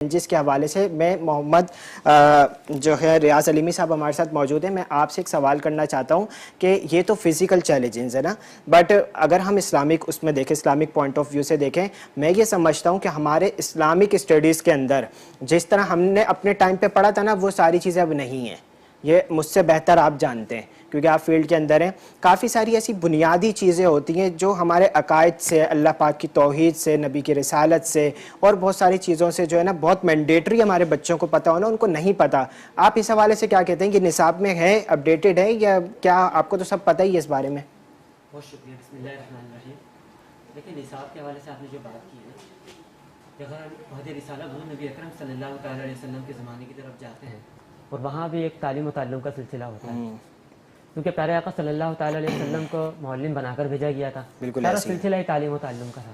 جس کے حوالے سے میں محمد جو ہے ریاض علیمی صاحب ہمارے ساتھ موجود ہیں. میں آپ سے ایک سوال کرنا چاہتا ہوں کہ یہ تو فزیکل چیلنجز ہے نا, بٹ اگر ہم اسلامک اس میں دیکھیں, اسلامک پوائنٹ آف ویو سے دیکھیں, میں یہ سمجھتا ہوں کہ ہمارے اسلامک اسٹڈیز کے اندر جس طرح ہم نے اپنے ٹائم پہ پڑھا تھا نا, وہ ساری چیزیں اب نہیں ہیں. یہ مجھ سے بہتر آپ جانتے ہیں کیونکہ آپ فیلڈ کے اندر ہیں. کافی ساری ایسی بنیادی چیزیں ہوتی ہیں جو ہمارے عقائد سے, اللہ پاک کی توحید سے, نبی کی رسالت سے اور بہت ساری چیزوں سے جو ہے نا بہت مینڈیٹری ہمارے بچوں کو پتہ ہونا, ان کو نہیں پتہ. آپ اس حوالے سے کیا کہتے ہیں کہ نصاب میں ہے, اپڈیٹڈ ہے, یا کیا آپ کو تو سب پتہ ہی ہے اس بارے میں؟ بہت شکریہ. بسم اللہ الرحمن الرحیم. دیکھیں, نصاب کے حوالے سے آپ نے جو بات کی ہے, اگر عہد رسالہ حضور نبی اکرم صلی اللہ تعالیٰ علیہ وسلم کے زمانے کی طرف جاتے ہیں اور وہاں بھی ایک تعلیم و تعلم کا سلسلہ ہوتا ہے, کیونکہ پیارے آقا صلی اللہ تعالیٰ علیہ وسلم کو معلم بنا کر بھیجا گیا تھا. سارا سلسلہ ہی تعلیم و تعلم کا تھا.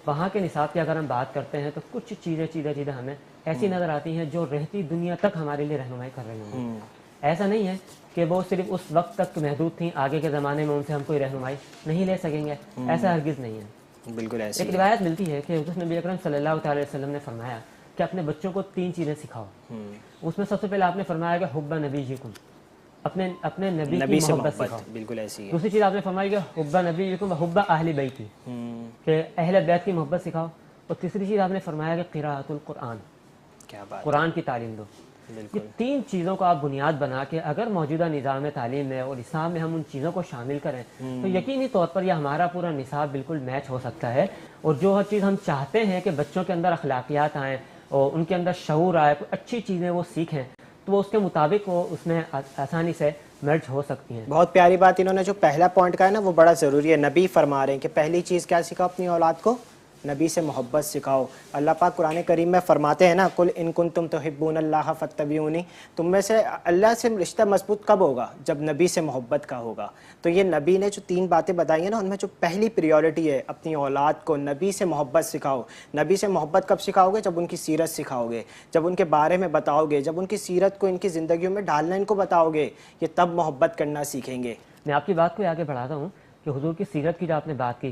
وہاں کے نصاب کی اگر ہم بات کرتے ہیں تو کچھ چیزیں ہمیں ایسی نظر آتی ہیں جو رہتی دنیا تک ہمارے لیے رہنمائی کر رہی ہوں. ایسا نہیں ہے کہ وہ صرف اس وقت تک محدود تھیں, آگے کے زمانے میں ان سے ہم کوئی رہنمائی نہیں لے سکیں گے, ایسا ہرگز نہیں ہے. بالکل ایسی ایک روایت ملتی ہے کہ حضرت نبی اکرم صلی اللہ تعالی وسلم نے فرمایا کہ اپنے بچوں کو 3 چیزیں سکھاؤ. اس میں سب سے پہلے آپ نے فرمایا کہ حب نبیکم, اپنے نبی کی محبت سکھاؤ. بالکل ایسی ہے. دوسری چیز آپ نے فرمایا کہ حب نبیکم حب اہل بیتی, کہ اہل بیت کی محبت سکھاؤ. اور تیسری چیز آپ نے فرمایا کہ قراءۃ القرآن, کیا بات, قرآن کی تعلیم دو. یہ 3 چیزوں کو آپ بنیاد بنا کے اگر موجودہ نظام تعلیم میں اور نصاب میں ہم ان چیزوں کو شامل کریں تو یقینی طور پر یہ ہمارا پورا نصاب بالکل میچ ہو سکتا ہے. اور جو ہر چیز ہم چاہتے ہیں کہ بچوں کے اندر اخلاقیات آئیں اور ان کے اندر شعور آئے, اچھی چیزیں وہ سیکھیں, تو وہ اس کے مطابق وہ اس میں آسانی سے مرج ہو سکتی ہیں. بہت پیاری بات انہوں نے جو پہلا پوائنٹ کہا ہے نا, وہ بڑا ضروری ہے. نبی فرما رہے ہیں کہ پہلی چیز کیا سکھاؤ اپنی اولاد کو, نبی سے محبت سکھاؤ. اللہ پاک قرآن کریم میں فرماتے ہیں نا, قل ان کنتم تحبون اللہ فاتبعونی, تم میں سے اللہ سے رشتہ مضبوط کب ہوگا, جب نبی سے محبت کا ہوگا. تو یہ نبی نے جو 3 باتیں بتائی ہیں نا, ان میں جو پہلی پریورٹی ہے اپنی اولاد کو نبی سے محبت سکھاؤ. نبی سے محبت کب سکھاؤ گے, جب ان کی سیرت سکھاؤ گے, جب ان کے بارے میں بتاؤ گے, جب ان کی سیرت کو ان کی زندگیوں میں ڈالنا ان کو بتاؤ گے, یہ تب محبت کرنا سیکھیں گے. میں آپ کی بات کو آگے بڑھاتا ہوں کہ حضور کی سیرت کی جو آپ نے بات کی,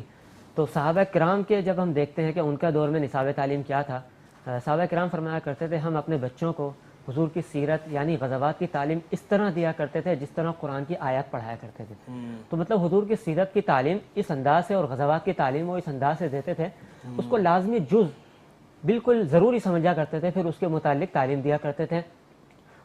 تو صحابہ کرام کے جب ہم دیکھتے ہیں کہ ان کا دور میں نصاب تعلیم کیا تھا, صحابہ کرام فرمایا کرتے تھے ہم اپنے بچوں کو حضور کی سیرت یعنی غزوات کی تعلیم اس طرح دیا کرتے تھے جس طرح قرآن کی آیات پڑھایا کرتے تھے. تو مطلب حضور کی سیرت کی تعلیم اس انداز سے اور غزوات کی تعلیم وہ اس انداز سے دیتے تھے, اس کو لازمی جز بالکل ضروری سمجھا کرتے تھے, پھر اس کے متعلق تعلیم دیا کرتے تھے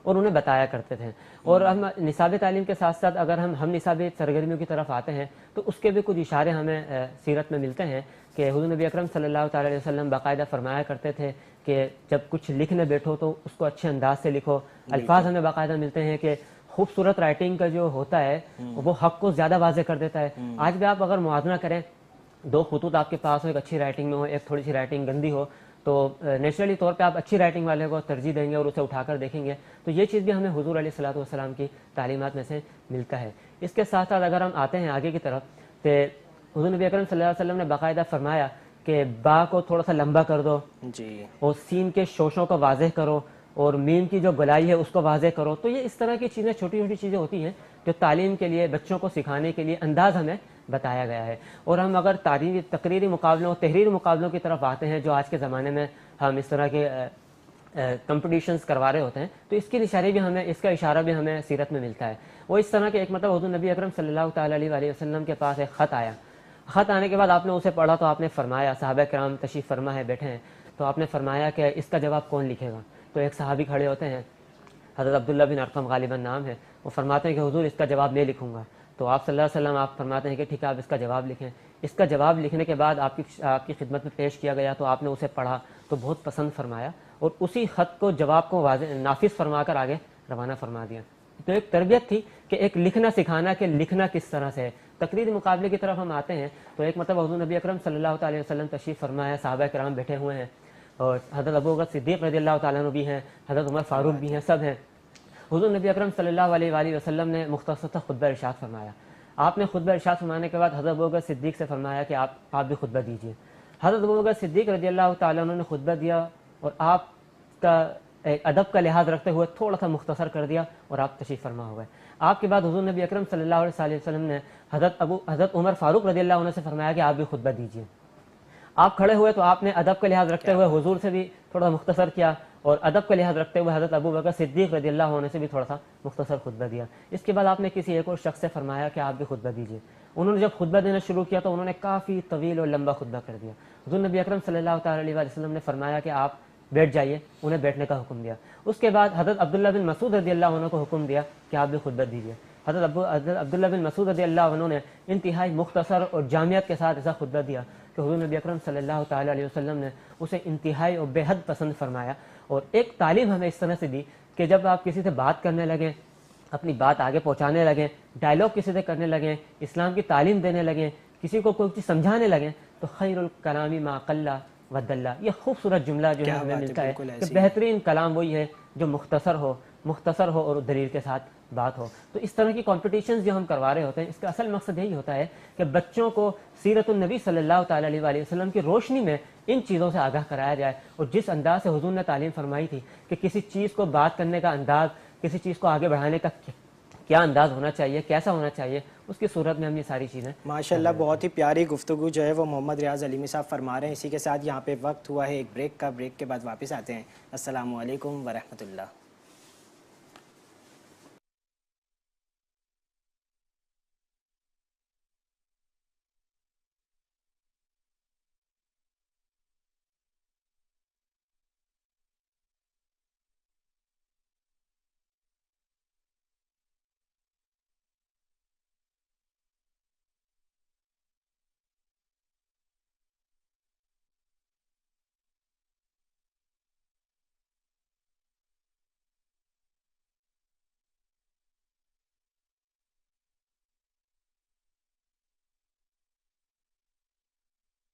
اور انہیں بتایا کرتے تھے. اور ہم نصاب تعلیم کے ساتھ ساتھ اگر ہم نصابی سرگرمیوں کی طرف آتے ہیں تو اس کے بھی کچھ اشارے ہمیں سیرت میں ملتے ہیں کہ حضور نبی اکرم صلی اللہ تعالی علیہ وسلم باقاعدہ فرمایا کرتے تھے کہ جب کچھ لکھنے بیٹھو تو اس کو اچھے انداز سے لکھو. الفاظ ہمیں باقاعدہ ملتے ہیں کہ خوبصورت رائٹنگ کا جو ہوتا ہے وہ حق کو زیادہ واضح کر دیتا ہے. آج بھی آپ اگر موازنہ کریں, 2 خطوط آپ کے پاس ہو, ایک اچھی رائٹنگ میں ہو, ایک تھوڑی سی رائٹنگ گندی ہو, تو نیچرلی طور پہ آپ اچھی رائٹنگ والے کو ترجیح دیں گے اور اسے اٹھا کر دیکھیں گے. تو یہ چیز بھی ہمیں حضور علیہ الصلوۃ والسلام کی تعلیمات میں سے ملتا ہے. اس کے ساتھ ساتھ اگر ہم آتے ہیں آگے کی طرف, تو حضور نبی اکرم صلی اللہ علیہ وسلم نے باقاعدہ فرمایا کہ با کو تھوڑا سا لمبا کر دو جی, اور سین کے شوشوں کو واضح کرو اور میم کی جو گلائی ہے اس کو واضح کرو. تو یہ اس طرح کی چیزیں, چھوٹی چھوٹی چیزیں ہوتی ہیں جو تعلیم کے لیے, بچوں کو سکھانے کے لیے انداز ہمیں بتایا گیا ہے. اور ہم اگر تقریری مقابلوں, تحریری مقابلوں کی طرف آتے ہیں جو آج کے زمانے میں ہم اس طرح کے کمپٹیشنز کروا رہے ہوتے ہیں, تو اس کی اشارے بھی ہمیں, اس کا اشارہ بھی ہمیں سیرت میں ملتا ہے. وہ اس طرح کے ایک مطلب حضور نبی اکرم صلی اللہ تعالیٰ علیہ وسلم کے پاس ایک خط آیا. خط آنے کے بعد آپ نے اسے پڑھا تو آپ نے فرمایا, صحابہ کرام تشریف فرما ہے بیٹھے ہیں, تو آپ نے فرمایا کہ اس کا جواب کون لکھے گا. تو ایک صحابی کھڑے ہوتے ہیں, حضرت عبداللہ بن ارقم غالباً نام ہے, وہ فرماتے ہیں کہ حضور اس کا جواب میں لکھوں گا. تو آپ صلی اللہ علیہ وسلم آپ فرماتے ہیں کہ ٹھیک ہے آپ اس کا جواب لکھیں. اس کا جواب لکھنے کے بعد آپ کی خدمت میں پیش کیا گیا, تو آپ نے اسے پڑھا تو بہت پسند فرمایا اور اسی خط کو, جواب کو واضح نافذ فرما کر آگے روانہ فرما دیا. تو ایک تربیت تھی کہ ایک لکھنا سکھانا کہ لکھنا کس طرح سے ہے. تقریری مقابلے کی طرف ہم آتے ہیں تو ایک مطلب حضور نبی اکرم صلی اللہ تعالی وسلم تشریف فرما ہے, صحابہ کرام بیٹھے ہوئے ہیں اور حضرت ابوبکر صدیق رضی اللہ تعالیٰ عنہ بھی ہیں, حضرت عمر فاروق بھی ہیں, سب ہیں. حضور نبی اکرم صلی اللہ علیہ وآلہ وسلم نے مختصر خطبہ ارشاد فرمایا. آپ نے خطبہ ارشاد فرمانے کے بعد حضرت ابوبکر صدیق سے فرمایا کہ آپ بھی خطبہ دیجیے. حضرت ابوبکر صدیق رضی اللہ تعالیٰ عنہ نے خطبہ دیا اور آپ کا ادب کا لحاظ رکھتے ہوئے تھوڑا سا مختصر کر دیا اور آپ تشریف فرما ہو گئے. آپ کے بعد حضور نبی اکرم صلی اللہ علیہ وسلم نے حضرت عمر فاروق رضی اللہ عنہ سے فرمایا کہ آپ بھی خطبہ دیجیے. آپ کھڑے ہوئے تو آپ نے ادب کا لحاظ رکھتے ہوئے حضور سے بھی تھوڑا مختصر کیا، اور ادب کا لحاظ رکھتے ہوئے حضرت ابو بکر صدیق رضی اللہ عنہ سے بھی تھوڑا سا مختصر خطبہ دیا۔ اس کے بعد آپ نے کسی ایک اور شخص سے فرمایا کہ آپ بھی خطبہ دیجیے۔ انہوں نے جب خطبہ دینا شروع کیا تو انہوں نے کافی طویل اور لمبا خطبہ کر دیا۔ حضور نبی اکرم صلی اللہ تعالیٰ علیہ وسلم نے فرمایا کہ آپ بیٹھ جائیے، انہیں بیٹھنے کا حکم دیا۔ اس کے بعد حضرت عبداللہ بن مسعود رضی اللہ عنہ کو حکم دیا کہ آپ بھی خطبہ دیجیے۔ حضرت عبداللہ بن مسعود رضی اللہ عنہ نے انتہائی مختصر اور جامعت کے ساتھ ایسا خطبہ دیا کہ حضور نبی اکرم صلی اللہ تعالیٰ علیہ وسلم نے اسے انتہائی اور بے حد پسند فرمایا۔ اور ایک تعلیم ہمیں اس طرح سے دی کہ جب آپ کسی سے بات کرنے لگیں، اپنی بات آگے پہنچانے لگیں، ڈائلاگ کسی سے کرنے لگیں، اسلام کی تعلیم دینے لگیں، کسی کو کوئی چیز سمجھانے لگیں، تو خیر الکلامی ما قل و دل، یہ خوبصورت جملہ جو ہے ہمیں ملتا ہے کہ بہترین کلام وہی ہے جو مختصر ہو اور دلیل کے ساتھ بات ہو۔ تو اس طرح کی کمپٹیشنز جو ہم کروا رہے ہوتے ہیں، اس کا اصل مقصد یہی ہوتا ہے کہ بچوں کو سیرت النبی صلی اللہ تعالیٰ علیہ وآلہ وسلم کی روشنی میں ان چیزوں سے آگاہ کرایا جائے، اور جس انداز سے حضور نے تعلیم فرمائی تھی کہ کسی چیز کو بات کرنے کا انداز، کسی چیز کو آگے بڑھانے کا کیا انداز ہونا چاہیے، کیسا ہونا چاہیے، اس کی صورت میں ہم یہ ساری چیزیں ماشاءاللہ بہت ہی پیاری گفتگو جو ہے وہ محمد ریاض علیمی صاحب فرما رہے ہیں۔ اسی کے ساتھ یہاں پہ وقت ہوا ہے ایک بریک کا، بریک کے بعد واپس آتے ہیں۔ السلام علیکم ورحمۃ اللہ۔